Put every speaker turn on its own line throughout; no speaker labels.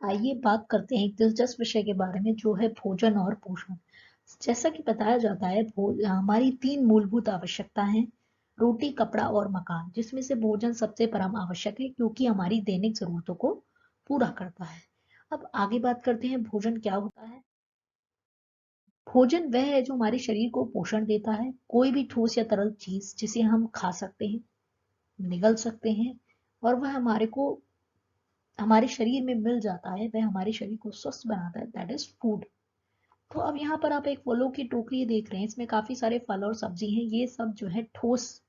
आइए बात करते हैं एक दिलचस्प विषय के बारे में जो है भोजन और पोषण। जैसा कि बताया जाता है हमारी 3 मूलभूत आवश्यकता हैं, रोटी, कपड़ा और मकान, जिसमें से भोजन सबसे परम आवश्यक है क्योंकि हमारी दैनिक ज़रूरतों को पूरा करता है। अब आगे बात करते हैं भोजन क्या होता है? भोजन वह है जो हमारे शरीर को पोषण देता है, कोई भी ठोस या तरल चीज़ जिसे हम खा सकते हैं, निगल सकते हैं और वह हमारे शरीर में मिल जाता है, वह हमारे शरीर को स्वस्थ बनाता है, दैट इज फूड। तो अब यहाँ पर आप एक फलों की टोकरी देख रहे हैं, इसमें काफी सारे फल और सब्जी हैं, ये सब जो है ठोस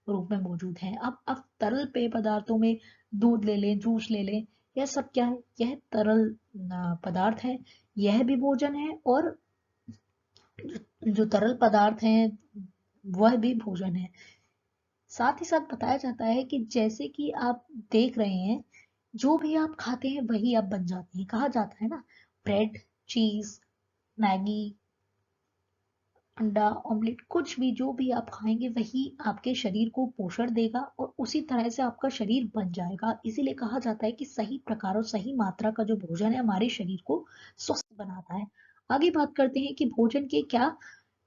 रूप में मौजूद हैं। अब तरल पेय पदार्थों में दूध ले लें, जूस ले लें, यह सब क्या है? यह तरल पदार्थ है, यह भी भोजन है और जो तरल पदार्थ हैं वह भी भोजन है। साथ ही साथ बताया जाता है कि जैसे कि आप देख रहे हैं, जो भी आप खाते हैं वही आप बन जाते हैं। कहा जाता है ना, ब्रेड, चीज, मैगी, अंडा, ऑमलेट, कुछ भी जो भी आप खाएंगे वही आपके शरीर को पोषण देगा और उसी तरह से आपका शरीर बन जाएगा। इसीलिए कहा जाता है कि सही प्रकार और सही मात्रा का जो भोजन है हमारे शरीर को स्वस्थ बनाता है। आगे बात करते हैं कि भोजन के क्या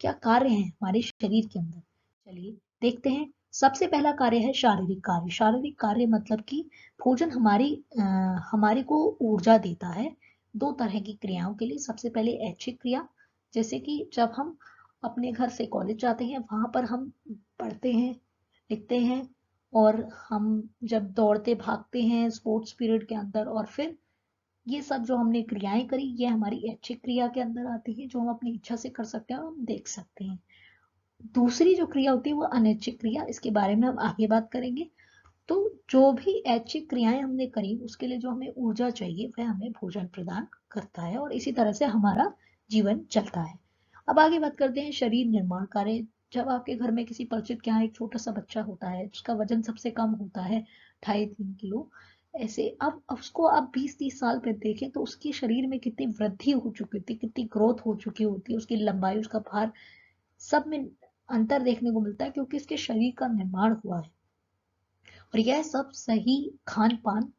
क्या कार्य हैं हमारे शरीर के अंदर। चलिए देखते हैं। सबसे पहला कार्य है शारीरिक कार्य। शारीरिक कार्य मतलब कि भोजन हमारे को ऊर्जा देता है दो तरह की क्रियाओं के लिए। सबसे पहले ऐच्छिक क्रिया, जैसे कि जब हम अपने घर से कॉलेज जाते हैं, वहां पर हम पढ़ते हैं, लिखते हैं और हम जब दौड़ते भागते हैं स्पोर्ट्स पीरियड के अंदर, और फिर ये सब जो हमने क्रियाएं करी ये हमारी ऐच्छिक क्रिया के अंदर आती है, जो हम अपनी इच्छा से कर सकते हैं और हम देख सकते हैं। दूसरी जो क्रिया होती है वो अनैच्छिक क्रिया, इसके बारे में हम आगे बात करेंगे। तो जो भी ऐच्छिक क्रियाएं हमने करी उसके लिए जो हमें ऊर्जा चाहिए वह हमें भोजन प्रदान करता है और इसी तरह से हमारा जीवन चलता है। अब आगे बात करते हैं शरीर निर्माण कार्य। जब आपके घर में किसी परिचित के यहाँ एक छोटा सा बच्चा होता है जिसका वजन सबसे कम होता है 2.5-3 किलो, ऐसे अब उसको आप 20-30 साल पे देखें तो उसके शरीर में कितनी वृद्धि हो चुकी होती है, कितनी ग्रोथ हो चुकी होती है, उसकी लंबाई, उसका भार, सब में अंतर देखने को मिलता है क्योंकि इसके शरीर का निर्माण हुआ है। और यह सब सही खान पान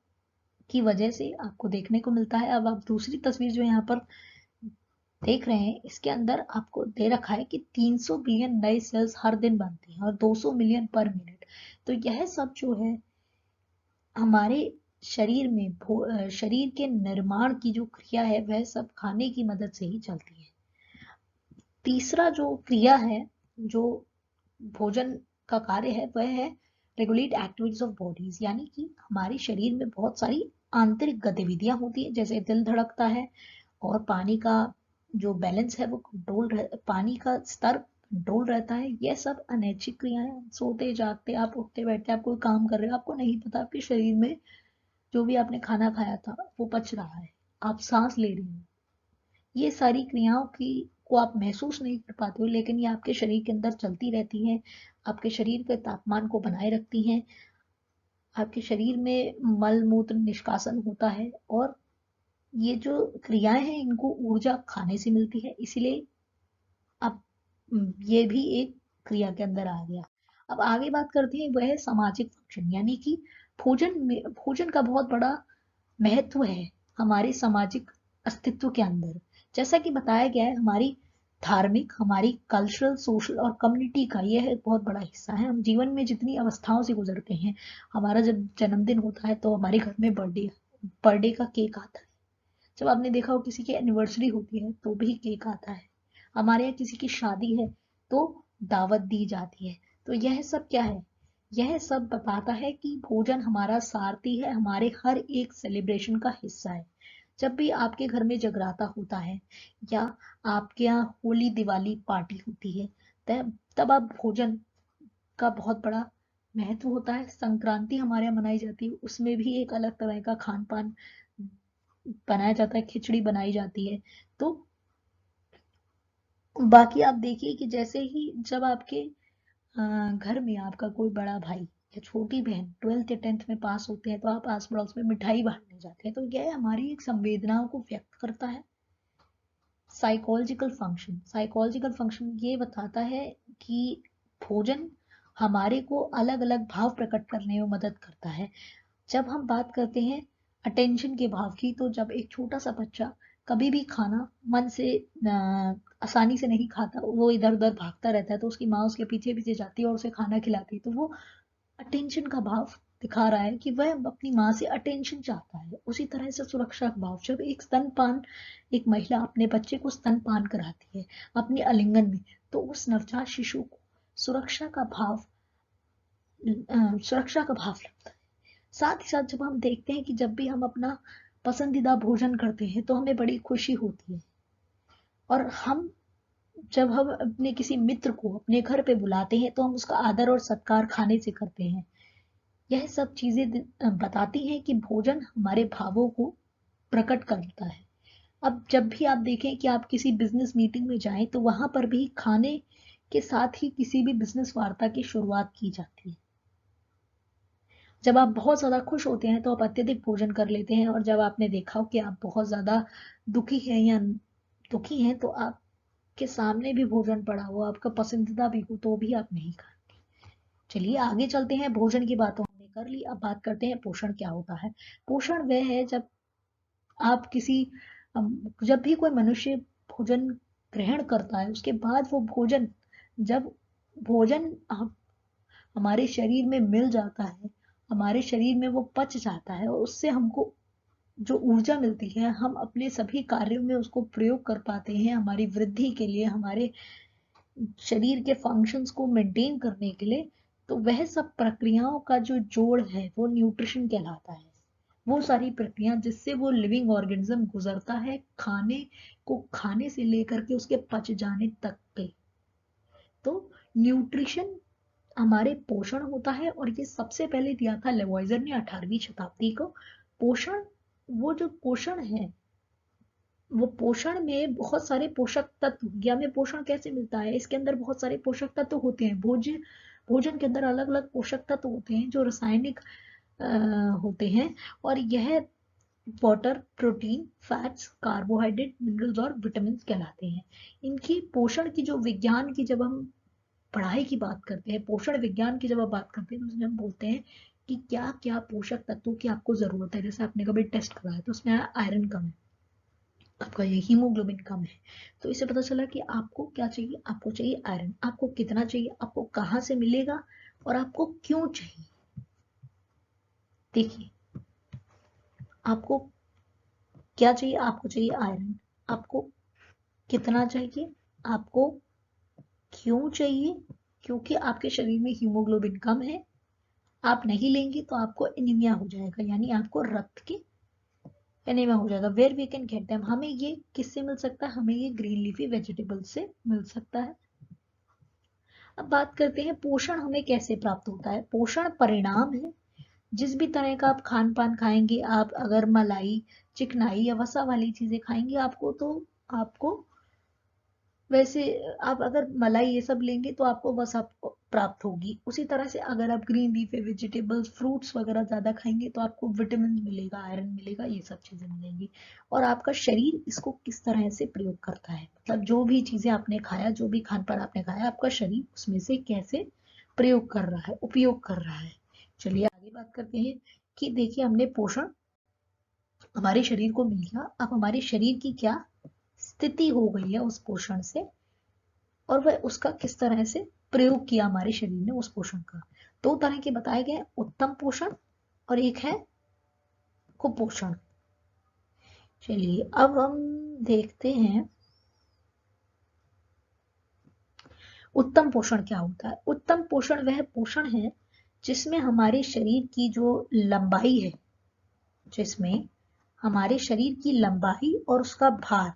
की वजह से आपको देखने को मिलता है। अब आप दूसरी तस्वीर जो यहाँ पर देख रहे हैं, इसके अंदर आपको दे रखा है कि 300 बिलियन नए सेल्स हर दिन बनते हैं और 200 मिलियन पर मिनट। तो यह सब जो है हमारे शरीर में शरीर के निर्माण की जो क्रिया है वह सब खाने की मदद से ही चलती है। तीसरा जो क्रिया है, जो भोजन का कार्य है, वह है रेगुलेट एक्टिविटीज ऑफ बॉडीज, यानी कि हमारे शरीर में बहुत सारी आंतरिक गतिविधियां होती है, जैसे दिल धड़कता है और पानी का जो बैलेंस है वो पानी का स्तर कंट्रोल रहता है। यह सब अनैच्छिक क्रियाएं। सोते जागते आप, उठते बैठते आप कोई काम कर रहे हो, आपको नहीं पता आपके शरीर में जो भी आपने खाना खाया था वो पच रहा है, आप सांस ले रही हो। ये सारी क्रियाओं की को आप महसूस नहीं कर पाते हो, लेकिन ये आपके शरीर के अंदर चलती रहती हैं, आपके शरीर के तापमान को बनाए रखती हैं, आपके शरीर में मल मूत्र निष्कासन होता है और ये जो क्रियाएं हैं इनको ऊर्जा खाने से मिलती है, इसीलिए अब ये भी एक क्रिया के अंदर आ गया। अब आगे बात करते हैं वह है सामाजिक फंक्शन, यानी कि भोजन का बहुत बड़ा महत्व है हमारे सामाजिक अस्तित्व के अंदर। जैसा कि बताया गया है, हमारी धार्मिक, हमारी कल्चरल, सोशल और कम्युनिटी का यह एक बहुत बड़ा हिस्सा है। हम जीवन में जितनी अवस्थाओं से गुजरते हैं, हमारा जब जन्मदिन होता है तो हमारे घर में बर्थडे बर्थडे का केक आता है। जब आपने देखा हो किसी की एनिवर्सरी होती है तो भी केक आता है। हमारे यहाँ किसी की शादी है तो दावत दी जाती है। तो यह सब क्या है? यह सब बताता है कि भोजन हमारा सारथी है, हमारे हर एक सेलिब्रेशन का हिस्सा है। जब भी आपके घर में जगराता होता है या आपके यहाँ होली दिवाली पार्टी होती है, तब तब आप भोजन का बहुत बड़ा महत्व होता है। संक्रांति हमारे यहाँ मनाई जाती है, उसमें भी एक अलग तरह का खान पान बनाया जाता है, खिचड़ी बनाई जाती है। तो बाकी आप देखिए कि जैसे ही जब आपके घर में आपका कोई बड़ा भाई या छोटी बहन 12th या 10th में पास होते हैं तो आप आस पड़ोस में मिठाई बांटने जाते हैं, तो यह हमारी एक संवेदनाओं को व्यक्त करता है। साइकोलॉजिकल फंक्शन ये बताता है कि भोजन हमारे को अलग अलग भाव प्रकट करने में मदद करता है। जब हम बात करते हैं अटेंशन के भाव की, तो जब एक छोटा सा बच्चा कभी भी खाना मन से आसानी से नहीं खाता, वो इधर उधर भागता रहता है, तो उसकी माँ उसके पीछे पीछे जाती है और उसे खाना खिलाती है, तो वो अटेंशन का भाव दिखा रहा है कि वह अपनी माँ से अटेंशन चाहता है। उसी तरह से सुरक्षा का भाव, जब एक महिला अपने बच्चे को स्तनपान कराती है अपने आलिंगन में, तो उस नवजात शिशु को सुरक्षा का भाव सुरक्षा का भाव लगता है। साथ ही साथ जब हम देखते हैं कि जब भी हम अपना पसंदीदा भोजन करते हैं तो हमें बड़ी खुशी होती है, और जब हम अपने किसी मित्र को अपने घर पे बुलाते हैं तो हम उसका आदर और सत्कार खाने से करते हैं। यह सब चीजें बताती हैं कि भोजन हमारे भावों को प्रकट करता है। अब जब भी आप देखें कि आप किसी बिजनेस मीटिंग में जाएं तो वहां पर भी खाने के साथ ही किसी भी बिजनेस वार्ता की शुरुआत की जाती है। जब आप बहुत ज़्यादा खुश होते हैं तो आप अत्यधिक भोजन कर लेते हैं, और जब आपने देखा हो कि आप बहुत ज़्यादा दुखी हैं या दुखी हैं तो आपके सामने भी भोजन पड़ा हो, आपका पसंदीदा भी हो, तो भी आप नहीं खाएंगे। चलिए आगे चलते हैं, भोजन की बातों हमने कर ली, अब बात करते हैं पोषण क्या होता है। पोषण वह है जब आप जब भी कोई मनुष्य भोजन ग्रहण करता है, उसके बाद वो भोजन, जब भोजन हमारे शरीर में मिल जाता है, हमारे शरीर में वो पच जाता है, और उससे हमको जो ऊर्जा मिलती है, हम अपने सभी कार्यों में उसको प्रयोग कर पाते हैं, हमारी वृद्धि के लिए, हमारे शरीर के फंक्शंस को मेंटेन करने के लिए। तो वह सब प्रक्रियाओं का जो जोड़ है वो न्यूट्रिशन कहलाता है। वो सारी प्रक्रिया जिससे वो लिविंग ऑर्गेनिज्म गुजरता है, खाने को खाने से लेकर के उसके पच जाने तक के। तो न्यूट्रिशन हमारे पोषण होता है, और ये सबसे पहले दिया था लेवॉइजर ने 18वीं शताब्दी को। पोषण, वो जो पोषण है, वो पोषण में बहुत सारे पोषक तत्व, या में पोषण कैसे मिलता है, इसके अंदर बहुत सारे पोषक तत्व होते हैं। भोजन के अंदर अलग अलग पोषक तत्व होते हैं जो रासायनिक होते हैं, और यह water, protein, fats, carbohydrate, minerals और विटामिन कहलाते हैं। इनकी पोषण की जो विज्ञान की जब हम पढ़ाई की बात करते हैं, पोषण विज्ञान की जब आप बात करते हैं, तो उसमें हम बोलते हैं कि क्या क्या पोषक तत्वों की आपको जरूरत है। जैसे आपने कभी टेस्ट कराया तो उसमें आयरन कम है, आपका ये हीमोग्लोबिन कम है, तो इससे पता चला कि आपको क्या चाहिए, आपको चाहिए आयरन। आपको कितना चाहिए, आपको कहाँ से मिलेगा, और आपको क्यों चाहिए। देखिए, आपको क्या चाहिए, आपको चाहिए आयरन, आपको कितना चाहिए, आपको क्यों चाहिए, क्योंकि आपके शरीर में हीमोग्लोबिन कम है, आप नहीं लेंगे तो आपको एनीमिया हो जाएगा, यानी आपको रक्त की एनीमिया हो जाएगा। Where we can get them, हमें ये किससे मिल सकता है, हमें ये ग्रीन लीफी वेजिटेबल से मिल सकता है। अब बात करते हैं पोषण हमें कैसे प्राप्त होता है। पोषण परिणाम है, जिस भी तरह का आप खान पान खाएंगे, आप अगर मलाई, चिकनाई या वसा वाली चीजें खाएंगे आपको, तो आपको वैसे, आप अगर मलाई ये सब लेंगे तो आपको वसा प्राप्त होगी। उसी तरह से अगर आप ग्रीन लीफी वेजिटेबल्स, फ्रूट्स वगैरह ज्यादा खाएंगे तो आपको विटामिन मिलेगा, आयरन मिलेगा, ये सब चीजें मिलेंगी। और आपका शरीर इसको किस तरह से प्रयोग करता है, मतलब जो भी चीजें आपने खाया, जो भी खान पान आपने खाया, आपका शरीर उसमें से कैसे प्रयोग कर रहा है, उपयोग कर रहा है। चलिए आगे बात करते हैं कि देखिए, हमने पोषण हमारे शरीर को मिल गया, अब हमारे शरीर की क्या स्थिति हो गई है उस पोषण से, और वह उसका किस तरह से प्रयोग किया हमारे शरीर ने उस पोषण का। दो तरह के बताए गए, उत्तम पोषण और एक है कुपोषण। चलिए अब हम देखते हैं उत्तम पोषण क्या होता है। उत्तम पोषण वह पोषण है जिसमें हमारे शरीर की जो लंबाई है, जिसमें हमारे शरीर की लंबाई और उसका भार,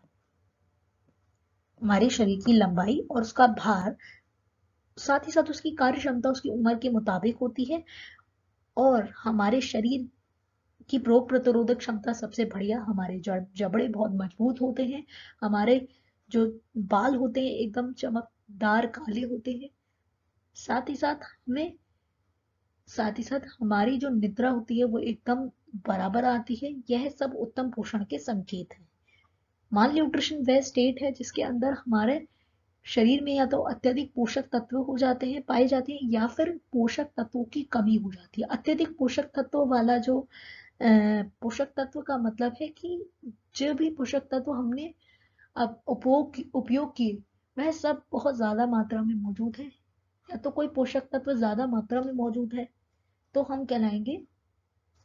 हमारे शरीर की लंबाई और उसका भार, साथ ही साथ उसकी कार्य क्षमता उसकी उम्र के मुताबिक होती है, और हमारे शरीर की रोग प्रतिरोधक क्षमता सबसे बढ़िया, हमारे जबड़े बहुत मजबूत होते हैं, हमारे जो बाल होते हैं एकदम चमकदार काले होते हैं, साथ ही साथ हमारी जो निद्रा होती है वो एकदम बराबर आती है। यह सब उत्तम पोषण के संकेत हैं। माल न्यूट्रिशन वह स्टेट है जिसके अंदर हमारे शरीर में या तो अत्यधिक पोषक तत्व हो जाते हैं, पाए जाते हैं, या फिर पोषक तत्वों की कमी हो जाती है। अत्यधिक पोषक तत्वों वाला जो पोषक तत्व का मतलब है कि जो भी पोषक तत्व हमने अब उपयोग किए वह सब बहुत ज्यादा मात्रा में मौजूद है, या तो कोई पोषक तत्व ज्यादा मात्रा में मौजूद है तो हम कहलाएंगे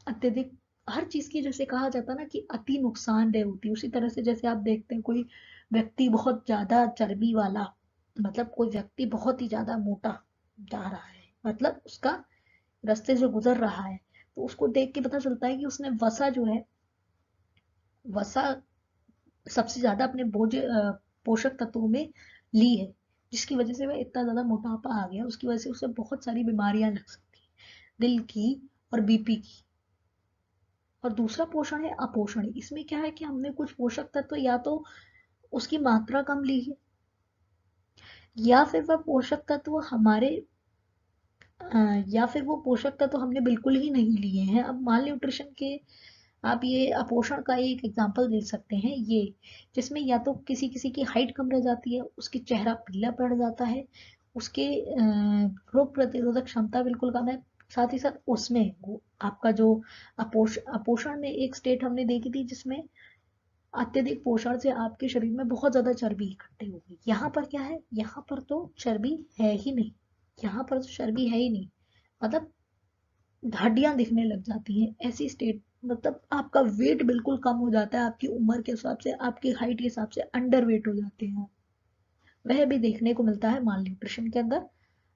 अत्यधिक। हर चीज की जैसे कहा जाता है ना कि अति नुकसानदेह होती है, उसी तरह से जैसे आप देखते हैं कोई व्यक्ति बहुत ज्यादा चर्बी वाला, मतलब कोई व्यक्ति बहुत ही ज्यादा मोटा जा रहा है, मतलब उसका रास्ते से गुजर रहा है, तो उसको देख के पता चलता है कि उसने वसा जो है, वसा सबसे ज्यादा अपने पोषक तत्वों में ली है, जिसकी वजह से वह इतना ज्यादा मोटापा आ गया, उसकी वजह से उसे बहुत सारी बीमारियां लग सकती हैं, दिल की और बीपी की। और दूसरा पोषण है अपोषण। इसमें क्या है कि हमने कुछ पोषक तत्व या तो उसकी मात्रा कम ली है, या फिर वह पोषक तत्व हमारे या फिर वो पोषक तत्व हमने बिल्कुल ही नहीं लिए हैं। अब माल न्यूट्रिशन के आप ये अपोषण का एक एग्जांपल दे सकते हैं, ये जिसमें या तो किसी किसी की हाइट कम रह जाती है, उसकी चेहरा पीला पड़ जाता है, उसके रोग प्रतिरोधक क्षमता बिल्कुल कम है, साथ ही साथ उसमें वो आपका जो अपोषण में एक स्टेट हमने देखी थी जिसमें अत्यधिक पोषण से आपके शरीर में बहुत ज्यादा चर्बी इकट्ठी हो गई। यहाँ पर क्या है, यहाँ पर तो चर्बी है ही नहीं, यहाँ पर तो चर्बी है ही नहीं, मतलब हड्डियां दिखने लग जाती हैं, ऐसी स्टेट, मतलब आपका वेट बिल्कुल कम हो जाता है, आपकी उम्र के हिसाब से, आपकी हाइट के हिसाब से अंडर वेट हो जाते हैं। वह भी देखने को मिलता है माल न्यूट्रिशन के अंदर।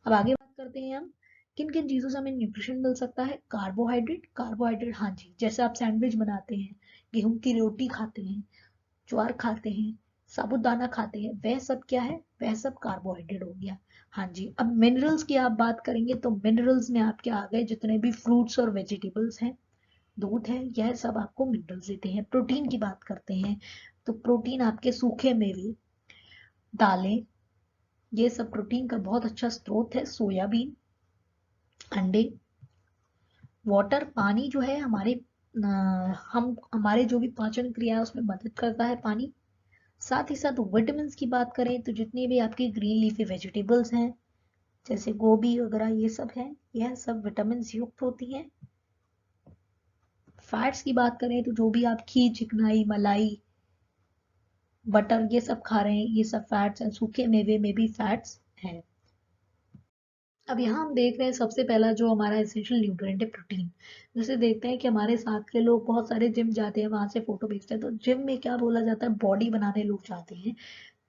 अब आगे बात करते हैं हम किन किन चीजों से हमें न्यूट्रिशन मिल सकता है। कार्बोहाइड्रेट, कार्बोहाइड्रेट हाँ जी, जैसे आप सैंडविच बनाते हैं, गेहूं की रोटी खाते हैं, ज्वार खाते हैं, साबूदाना खाते हैं, वह सब क्या है, वह सब कार्बोहाइड्रेट हो गया। हाँ जी। अब मिनरल्स की आप बात करेंगे तो मिनरल्स में आप क्या आ गए, जितने भी फ्रूट्स और वेजिटेबल्स हैं, दूध है, यह सब आपको मिनरल्स देते हैं। प्रोटीन की बात करते हैं तो प्रोटीन आपके सूखे मेवे, दालें, ये सब प्रोटीन का बहुत अच्छा स्रोत है। सोयाबीन, अंडे, वाटर, पानी जो है हमारे हम हमारे जो भी पाचन क्रिया है उसमें मदद करता है पानी। साथ ही साथ विटामिन की बात करें तो जितनी भी आपकी ग्रीन लीफी वेजिटेबल्स हैं जैसे गोभी वगैरह ये सब है, यह सब विटामिन युक्त होती हैं। फैट्स की बात करें तो जो भी आप घी, चिकनाई, मलाई, बटर ये सब खा रहे हैं, ये सब फैट्स हैं। सूखे मेवे में भी फैट्स हैं। अब यहाँ हम देख रहे हैं सबसे पहला जो हमारा एसेंशियल न्यूट्रिएंट है प्रोटीन। जैसे देखते हैं कि हमारे साथ के लोग बहुत सारे जिम जाते हैं, वहां से फोटो भेजते हैं, तो जिम में क्या बोला जाता है, बॉडी बनाने लोग जाते हैं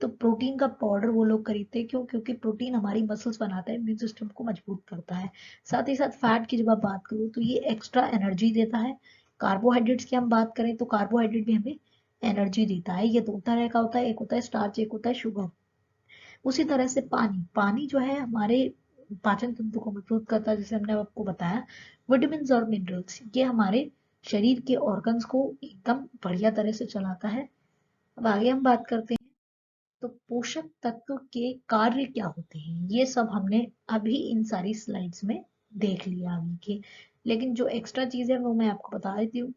तो प्रोटीन का पाउडर वो लोग खरीदते हैं। क्यों? क्योंकि प्रोटीन हमारी मसल्स बनाता है, इम्यून सिस्टम को मजबूत करता है। साथ ही साथ फैट की जब आप बात करो तो ये एक्स्ट्रा एनर्जी देता है। कार्बोहाइड्रेट्स की हम बात करें तो कार्बोहाइड्रेट भी हमें एनर्जी देता है। ये दो तरह का होता है, एक होता है स्टार्च, एक होता है शुगर। उसी तरह से पानी, पानी जो है हमारे पाचन तंत्र को मजबूत करता है, जैसे हमने आपको बताया। विटामिन और मिनरल्स ये हमारे शरीर के ऑर्गन्स को एकदम बढ़िया तरह से चलाता है। अब आगे हम बात करते हैं तो पोषक तत्व के कार्य क्या होते हैं, ये सब हमने अभी इन सारी स्लाइड्स में देख लिया आगे के। लेकिन जो एक्स्ट्रा चीज है वो मैं आपको बता देती हूँ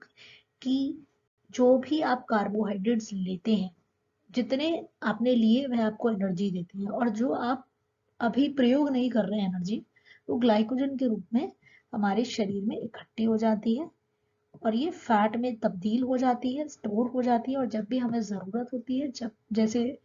कि जो भी आप कार्बोहाइड्रेट्स लेते हैं, जितने आपने लिए वह आपको एनर्जी देती है, और जो आप अभी प्रयोग नहीं कर रहे हैं एनर्जी, वो ग्लाइकोजन के रूप में हमारे शरीर में इकट्ठी हो जाती है और ये फैट में तब्दील हो जाती है, स्टोर हो जाती है। और जब भी हमें जरूरत होती है, जब जैसे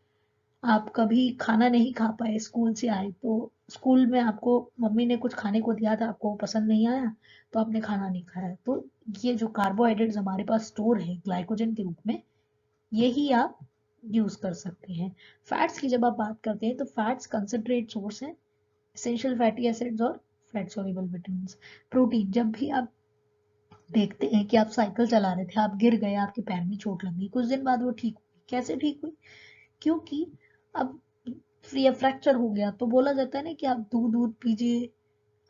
आप कभी खाना नहीं खा पाए, स्कूल से आए तो स्कूल में आपको मम्मी ने कुछ खाने को दिया था, आपको पसंद नहीं आया तो आपने खाना नहीं खाया, तो ये जो कार्बोहाइड्रेट्स हमारे पास स्टोर है ग्लाइकोजन के रूप में, यही आप यूज कर सकते हैं। फैट्स की जब आप बात करते हैं तो फैट्स कंसंट्रेट सोर्स है एसेंशियल फैटी एसिड्स और फैट सोल्यूबल विटामिन। प्रोटीन, जब भी आप देखते हैं कि आप साइकिल चला रहे थे, आप गिर गए, आपके पैर में चोट लग गई, कुछ दिन बाद वो ठीक हुई। कैसे ठीक हुई? क्योंकि अब फ्री फ्रैक्चर हो गया, तो बोला जाता है ना कि आप दूध दूध पीजिए,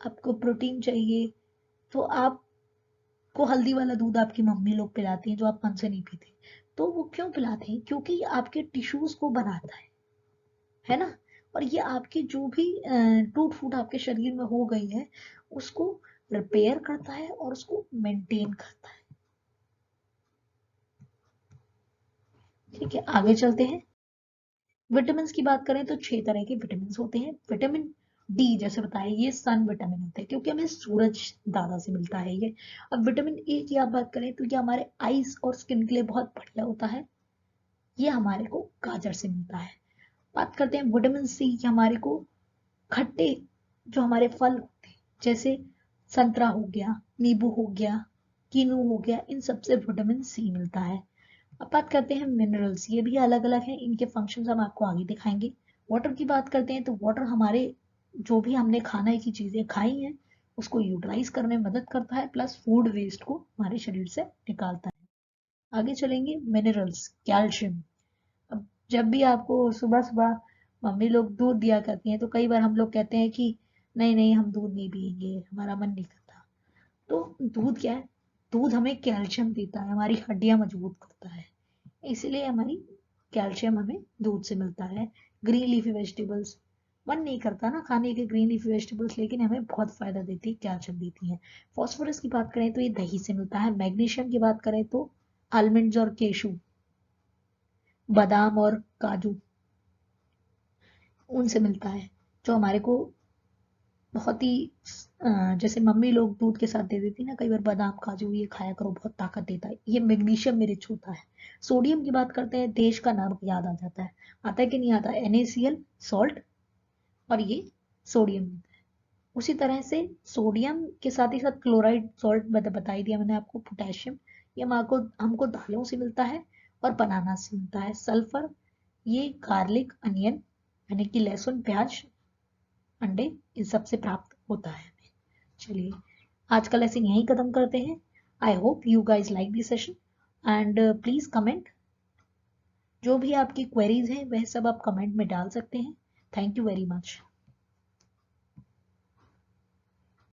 आपको प्रोटीन चाहिए, तो आपको हल्दी वाला दूध आपकी मम्मी लोग पिलाती हैं जो आप मन से नहीं पीते। तो वो क्यों पिलाते हैं? क्योंकि आपके टिश्यूज को बनाता है ना। और ये आपकी जो भी टूट फूट आपके शरीर में हो गई है उसको रिपेयर करता है और उसको मेंटेन करता है। ठीक है, आगे चलते हैं। विटामिन की बात करें तो 6 तरह के विटामिन होते हैं। विटामिन डी जैसे बताया ये सन विटामिन होता है क्योंकि हमें सूरज दादा से मिलता है ये। अब विटामिन ए की आप बात करें तो ये हमारे आईज और स्किन के लिए बहुत बढ़िया होता है, ये हमारे को गाजर से मिलता है। बात करते हैं विटामिन सी की, हमारे को खट्टे जो हमारे फल होते हैं जैसे संतरा हो गया, नींबू हो गया, कीनू हो गया, इन सबसे विटामिन सी मिलता है। अब बात करते हैं मिनरल्स, ये भी अलग अलग हैं, इनके फंक्शंस हम आपको आगे दिखाएंगे। वाटर की बात करते हैं तो वाटर हमारे जो भी हमने खाने की चीजें खाई हैं उसको यूटिलाइज करने में मदद करता है, प्लस फूड वेस्ट को हमारे शरीर से निकालता है। आगे चलेंगे मिनरल्स, कैल्शियम। अब जब भी आपको सुबह सुबह मम्मी लोग दूध दिया करती हैं तो कई बार हम लोग कहते हैं कि नहीं नहीं हम दूध नहीं पियेंगे, हमारा मन नहीं करता। तो दूध क्या है, दूध हमें कैल्शियम देता है, हमारी हड्डियां मजबूत करता है, इसलिए हमारी कैल्शियम हमें दूध से मिलता है। ग्रीन लीफी वेजिटेबल्स, मन नहीं करता ना खाने के ग्रीन लीफी वेजिटेबल्स, लेकिन हमें बहुत फायदा देती है, कैल्शियम देती है। फॉस्फोरस की बात करें तो ये दही से मिलता है। मैग्नीशियम की बात करें तो आलमंड्स और केशू, बादाम और काजू, उनसे मिलता है, जो हमारे को बहुत ही जैसे मम्मी लोग दूध के साथ दे देती ना कई बार, बादाम काजू ये खाया करो बहुत ताकत देता है, ये मैग्नीशियम में रिच होता है। सोडियम की बात करते हैं, देश का नाम याद आ जाता है, आता है कि नहीं आता, NaCl सॉल्ट, और ये सोडियम होता है। उसी तरह से सोडियम के साथ ही साथ क्लोराइड सॉल्ट बता ही दिया मैंने आपको, पोटेशियम, ये हमको हमको दालों से मिलता है और बनाना से मिलता है। सल्फर, ये गार्लिक अनियन यानी कि लहसुन प्याज अंडे, इन सब से प्राप्त होता है हमें। चलिए आज का लेसन यहीं खत्म करते हैं। I hope you guys like this session and please comment, जो भी आपकी क्वेरीज हैं वह सब आप कमेंट में डाल सकते हैं। Thank you very much.